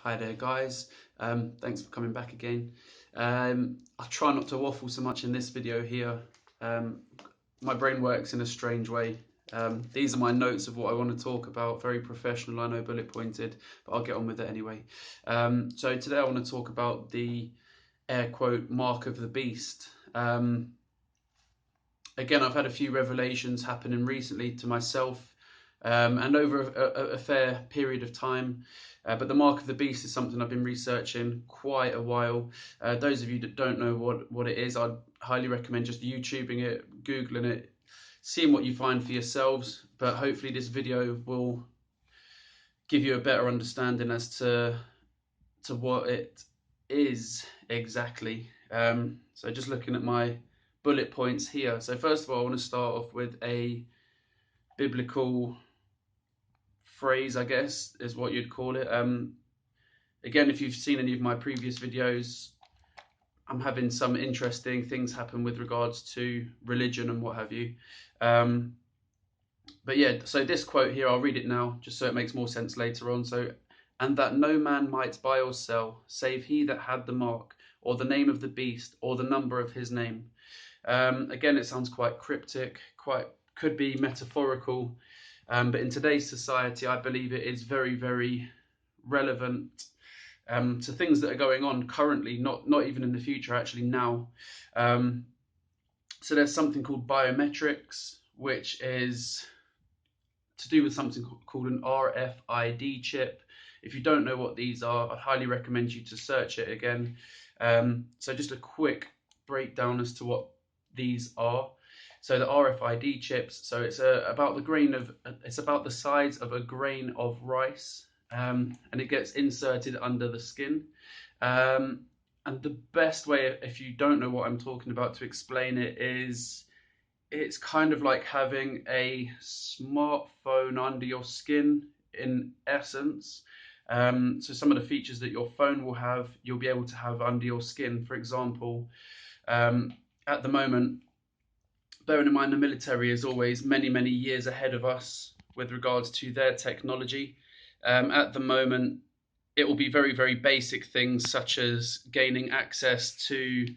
Hi there guys, thanks for coming back again. I'll try not to waffle so much in this video here. Um, my brain works in a strange way. These are my notes of what I want to talk about, very professional, I know, bullet pointed, but I'll get on with it anyway. So today I want to talk about the air quote mark of the beast. Again, I've had a few revelations happening recently to myself and over a fair period of time. But the mark of the beast is something I've been researching quite a while. Those of you that don't know what it is, I'd highly recommend just YouTubing it, Googling it, seeing what you find for yourselves. But hopefully this video will give you a better understanding as to what it is exactly. So just looking at my bullet points here. So first of all, I want to start off with a biblical phrase, I guess, is what you'd call it. Again, if you've seen any of my previous videos, I'm having some interesting things happen with regards to religion and what have you. But yeah, so this quote here, I'll read it now, just so it makes more sense later on. So, and that no man might buy or sell, save he that had the mark, or the name of the beast, or the number of his name. Again, it sounds quite cryptic, could be metaphorical, but in today's society, I believe it is very, very relevant to things that are going on currently, not even in the future, actually now. So there's something called biometrics, which is to do with something called an RFID chip. If you don't know what these are, I'd highly recommend you to search it again. So just a quick breakdown as to what these are. So the RFID chips, so it's about the size of a grain of rice, and it gets inserted under the skin. And the best way, if you don't know what I'm talking about, to explain it is it's kind of like having a smartphone under your skin in essence. So some of the features that your phone will have, you'll be able to have under your skin. For example, at the moment, bearing in mind the military is always many, many years ahead of us with regards to their technology. At the moment, it will be very, very basic things such as gaining access to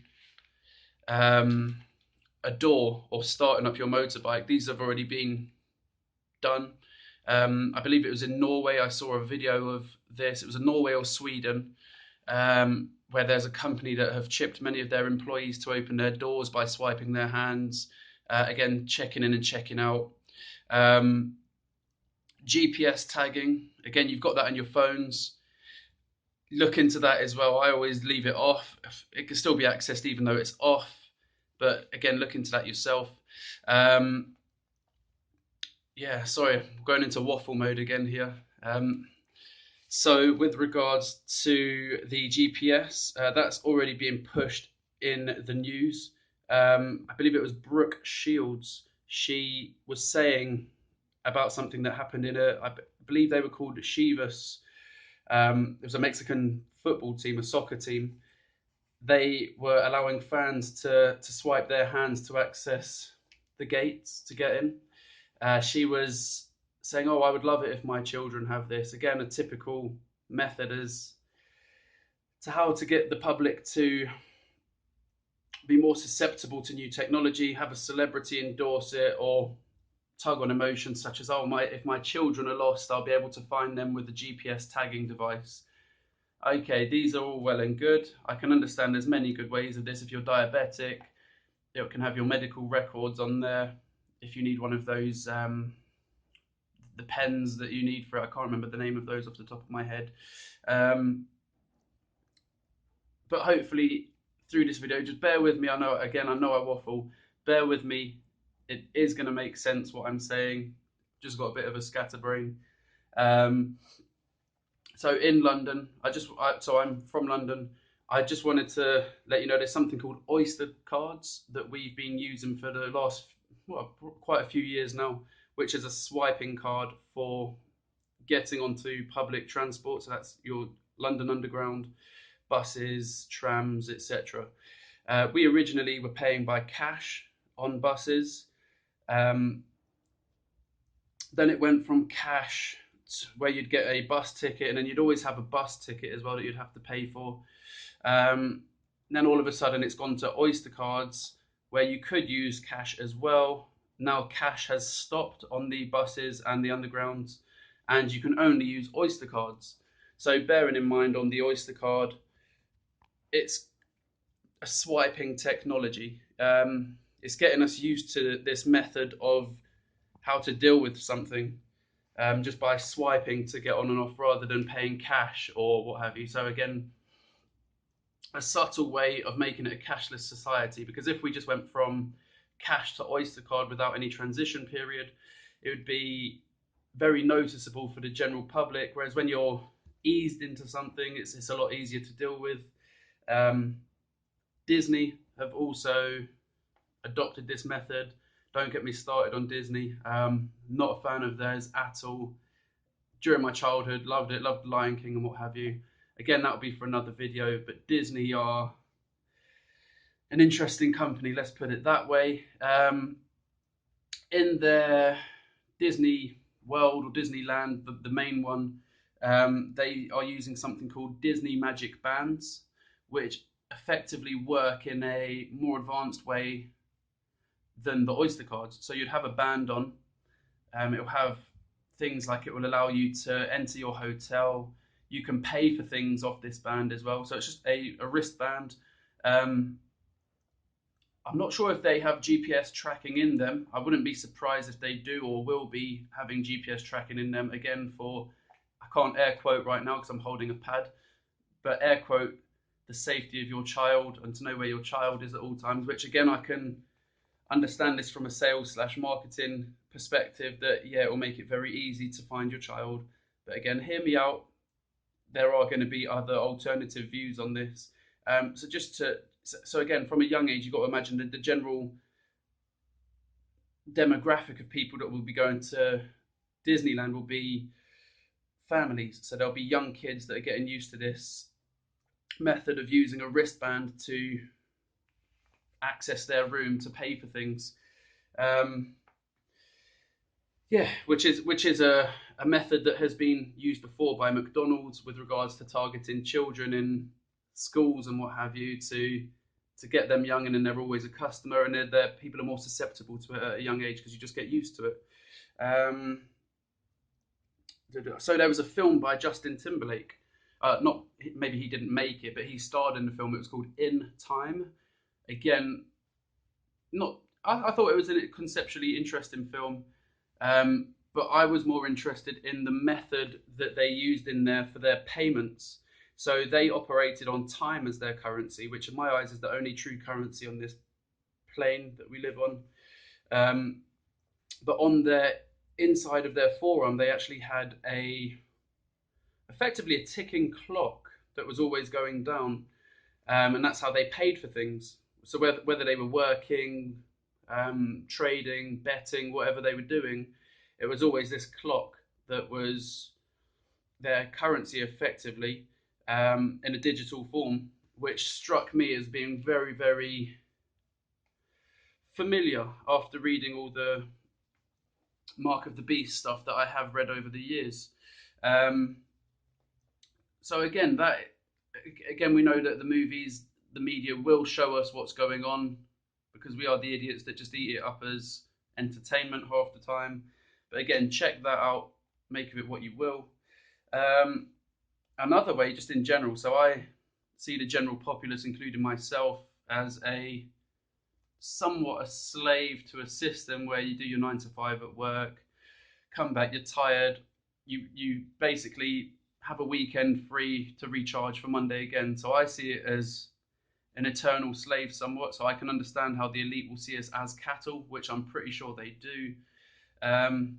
a door or starting up your motorbike. These have already been done. I believe it was in Norway. I saw a video of this. It was in Norway or Sweden, where there's a company that have chipped many of their employees to open their doors by swiping their hands. Again, checking in and checking out. GPS tagging. Again, you've got that on your phones. Look into that as well. I always leave it off. It can still be accessed even though it's off. But again, look into that yourself. Yeah, sorry, I'm going into waffle mode again here. So with regards to the GPS, that's already being pushed in the news. I believe it was Brooke Shields. She was saying about something that happened I believe they were called Chivas. It was a Mexican football team, a soccer team. They were allowing fans to swipe their hands to access the gates to get in. She was saying, "Oh, I would love it if my children have this." Again, a typical method as to how to get the public to be more susceptible to new technology, have a celebrity endorse it, or tug on emotions such as, "Oh, if my children are lost, I'll be able to find them with the GPS tagging device." Okay, these are all well and good. I can understand there's many good ways of this. If you're diabetic, it can have your medical records on there. If you need one of those the pens that you need for it. I can't remember the name of those off the top of my head. But hopefully through this video, just bear with me. I know I waffle. Bear with me. It is going to make sense what I'm saying. Just got a bit of a scatterbrain. So in London, so I'm from London. I just wanted to let you know there's something called Oyster cards that we've been using for the last quite a few years now, which is a swiping card for getting onto public transport. So that's your London Underground, buses, trams, etc. We originally were paying by cash on buses. Then it went from cash where you'd get a bus ticket, and then you'd always have a bus ticket as well that you'd have to pay for. Um, then all of a sudden, it's gone to Oyster cards, where you could use cash as well. Now cash has stopped on the buses and the undergrounds, and you can only use Oyster cards. So bearing in mind on the Oyster card, it's a swiping technology. It's getting us used to this method of how to deal with something, just by swiping to get on and off rather than paying cash or what have you. So again, a subtle way of making it a cashless society, because if we just went from cash to Oyster card without any transition period, it would be very noticeable for the general public. Whereas when you're eased into something, it's a lot easier to deal with. Um, Disney have also adopted this method. Don't get me started on Disney. Not a fan of theirs at all. During my childhood, loved it, loved Lion King and what have you. Again, that'll be for another video, but Disney are an interesting company, let's put it that way. In their Disney World or Disneyland, the main one, they are using something called Disney Magic Bands, which effectively work in a more advanced way than the Oyster cards. So you'd have a band on, it'll have things like it will allow you to enter your hotel. You can pay for things off this band as well. So it's just a wristband. I'm not sure if they have GPS tracking in them. I wouldn't be surprised if they do or will be having GPS tracking in them. Again, for, I can't air quote right now because I'm holding a pad, but air quote, the safety of your child and to know where your child is at all times, which again, I can understand this from a sales slash marketing perspective that, yeah, it will make it very easy to find your child. But again, hear me out. There are going to be other alternative views on this. So again, from a young age, you've got to imagine that the general demographic of people that will be going to Disneyland will be families. So there'll be young kids that are getting used to this method of using a wristband to access their room to pay for things. Yeah, which is a method that has been used before by McDonald's with regards to targeting children in schools and what have you to get them young, and then they're always a customer, and they're people are more susceptible to it at a young age because you just get used to it. Um, so there was a film by Justin Timberlake. Not maybe he didn't make it, but he starred in the film. It was called In Time. Again, not I thought it was a conceptually interesting film. But I was more interested in the method that they used in there for their payments. So they operated on time as their currency, which in my eyes is the only true currency on this plane that we live on. But on their inside of their forearm, they actually had effectively a ticking clock that was always going down, and that's how they paid for things. So whether they were working, trading, betting, whatever they were doing, it was always this clock that was their currency effectively, in a digital form, which struck me as being very, very familiar after reading all the Mark of the Beast stuff that I have read over the years. Um, so again, we know that the movies, the media will show us what's going on because we are the idiots that just eat it up as entertainment half the time. But again, check that out, make of it what you will. Um, Another way, just in general, so I see the general populace, including myself, as somewhat a slave to a system where you do your 9 to 5 at work, come back, you're tired, you basically have a weekend free to recharge for Monday again. So I see it as an eternal slave somewhat. So I can understand how the elite will see us as cattle, which I'm pretty sure they do.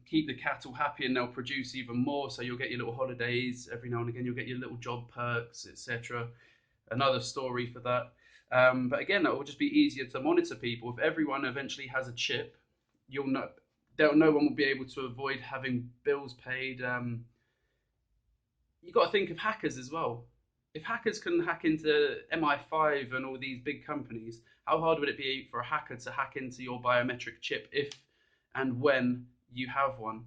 Keep the cattle happy and they'll produce even more. So you'll get your little holidays every now and again. You'll get your little job perks, etc. Another story for that. But again, that will just be easier to monitor people. If everyone eventually has a chip, you'll know. No one will be able to avoid having bills paid. You've got to think of hackers as well. If hackers can hack into MI5 and all these big companies, how hard would it be for a hacker to hack into your biometric chip if and when you have one?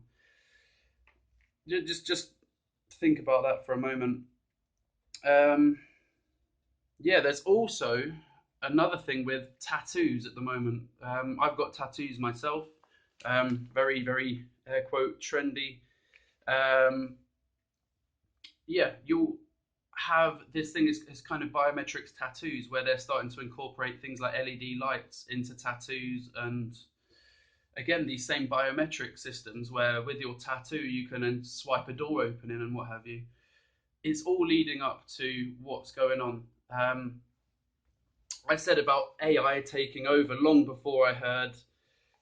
Just think about that for a moment. Um, yeah, there's also another thing with tattoos at the moment. I've got tattoos myself, very air quote trendy. Um, yeah, you'll have this thing is kind of biometrics tattoos where they're starting to incorporate things like LED lights into tattoos, and again these same biometric systems where with your tattoo you can then swipe a door opening and what have you. It's all leading up to what's going on. I said about AI taking over long before I heard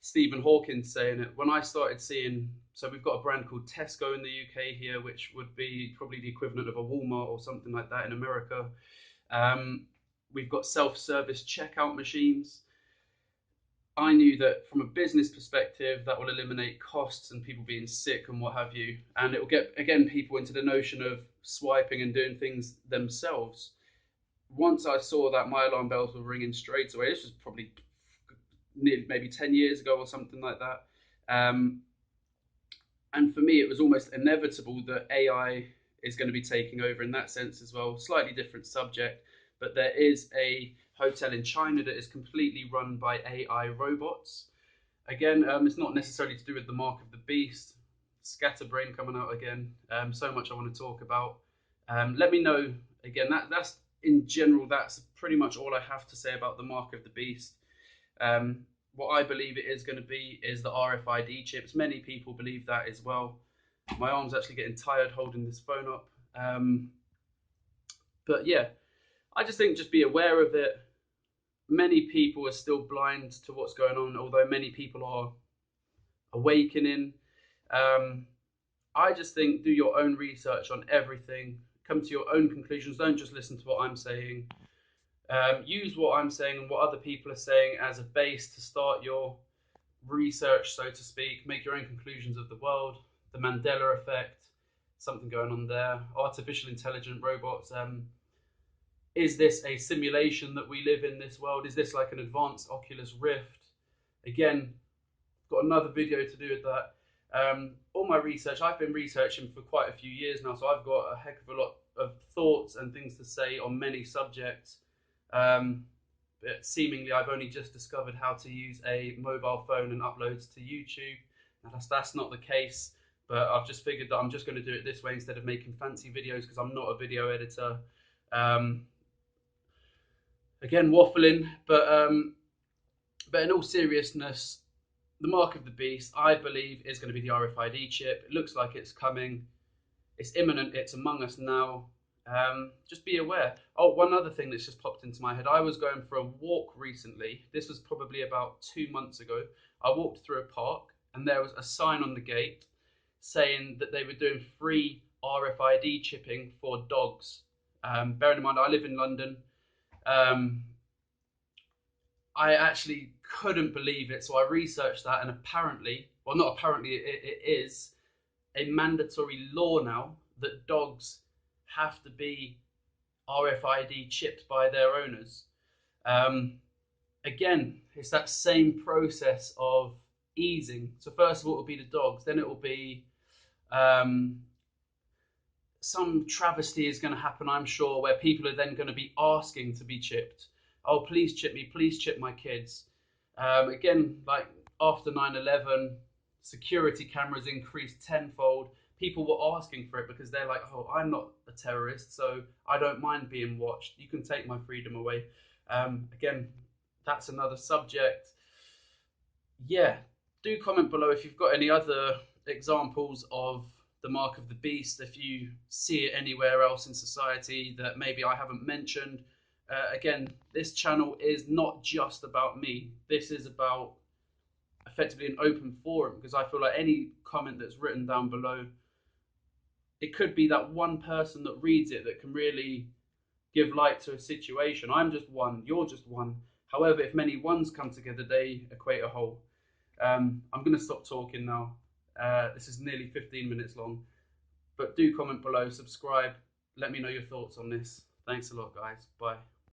Stephen Hawking saying it. When I started seeing, so we've got a brand called Tesco in the UK here, which would be probably the equivalent of a Walmart or something like that in America. Um, we've got self-service checkout machines. I knew that from a business perspective, that will eliminate costs and people being sick and what have you. And it will get, again, people into the notion of swiping and doing things themselves. Once I saw that, my alarm bells were ringing straight away. This was probably nearly maybe 10 years ago or something like that. Um, and for me, it was almost inevitable that AI is going to be taking over in that sense as well. Slightly different subject, but there is a hotel in China that is completely run by AI robots. Again, it's not necessarily to do with the mark of the beast. Scatterbrain coming out again. So much I want to talk about. Let me know again. That's in general. That's pretty much all I have to say about the mark of the beast. Um, what I believe it is going to be is the RFID chips. Many people believe that as well. My arm's actually getting tired holding this phone up. But yeah, I just think just be aware of it. Many people are still blind to what's going on, although many people are awakening. Um, I just think do your own research on everything. Come to your own conclusions. Don't just listen to what I'm saying. Use what I'm saying and what other people are saying as a base to start your research, so to speak. Make your own conclusions of the world, the Mandela effect, something going on there. Artificial intelligent robots. Is this a simulation that we live in this world? Is this like an advanced Oculus Rift? Again, got another video to do with that. All my research, I've been researching for quite a few years now, so I've got a heck of a lot of thoughts and things to say on many subjects. Um, but seemingly, I've only just discovered how to use a mobile phone and uploads to YouTube. Now, that's not the case, but I've just figured that I'm just going to do it this way instead of making fancy videos because I'm not a video editor. Um, Again, waffling, but in all seriousness, the mark of the beast, I believe, is going to be the RFID chip. It looks like it's coming. It's imminent. It's among us now. Just be aware. Oh, one other thing that's just popped into my head. I was going for a walk recently. This was probably about 2 months ago. I walked through a park and there was a sign on the gate saying that they were doing free RFID chipping for dogs. Bearing in mind, I live in London. Um, I actually couldn't believe it. So I researched that, and apparently, well, not apparently, it is a mandatory law now that dogs have to be RFID chipped by their owners. Um, Again, it's that same process of easing. So first of all, it will be the dogs, then it will be um, some travesty is going to happen, I'm sure, where people are then going to be asking to be chipped. Oh, please chip me, please chip my kids. Again, like after 9/11, security cameras increased tenfold. People were asking for it because they're like, oh, I'm not a terrorist, so I don't mind being watched. You can take my freedom away. Again, that's another subject. Yeah, do comment below if you've got any other examples of the mark of the beast, if you see it anywhere else in society that maybe I haven't mentioned. Again, this channel is not just about me. This is about effectively an open forum because I feel like any comment that's written down below, it could be that one person that reads it that can really give light to a situation. I'm just one, you're just one. However, if many ones come together, they equate a whole. I'm going to stop talking now. This is nearly 15 minutes long. But do comment below, subscribe, let me know your thoughts on this. Thanks a lot, guys. Bye.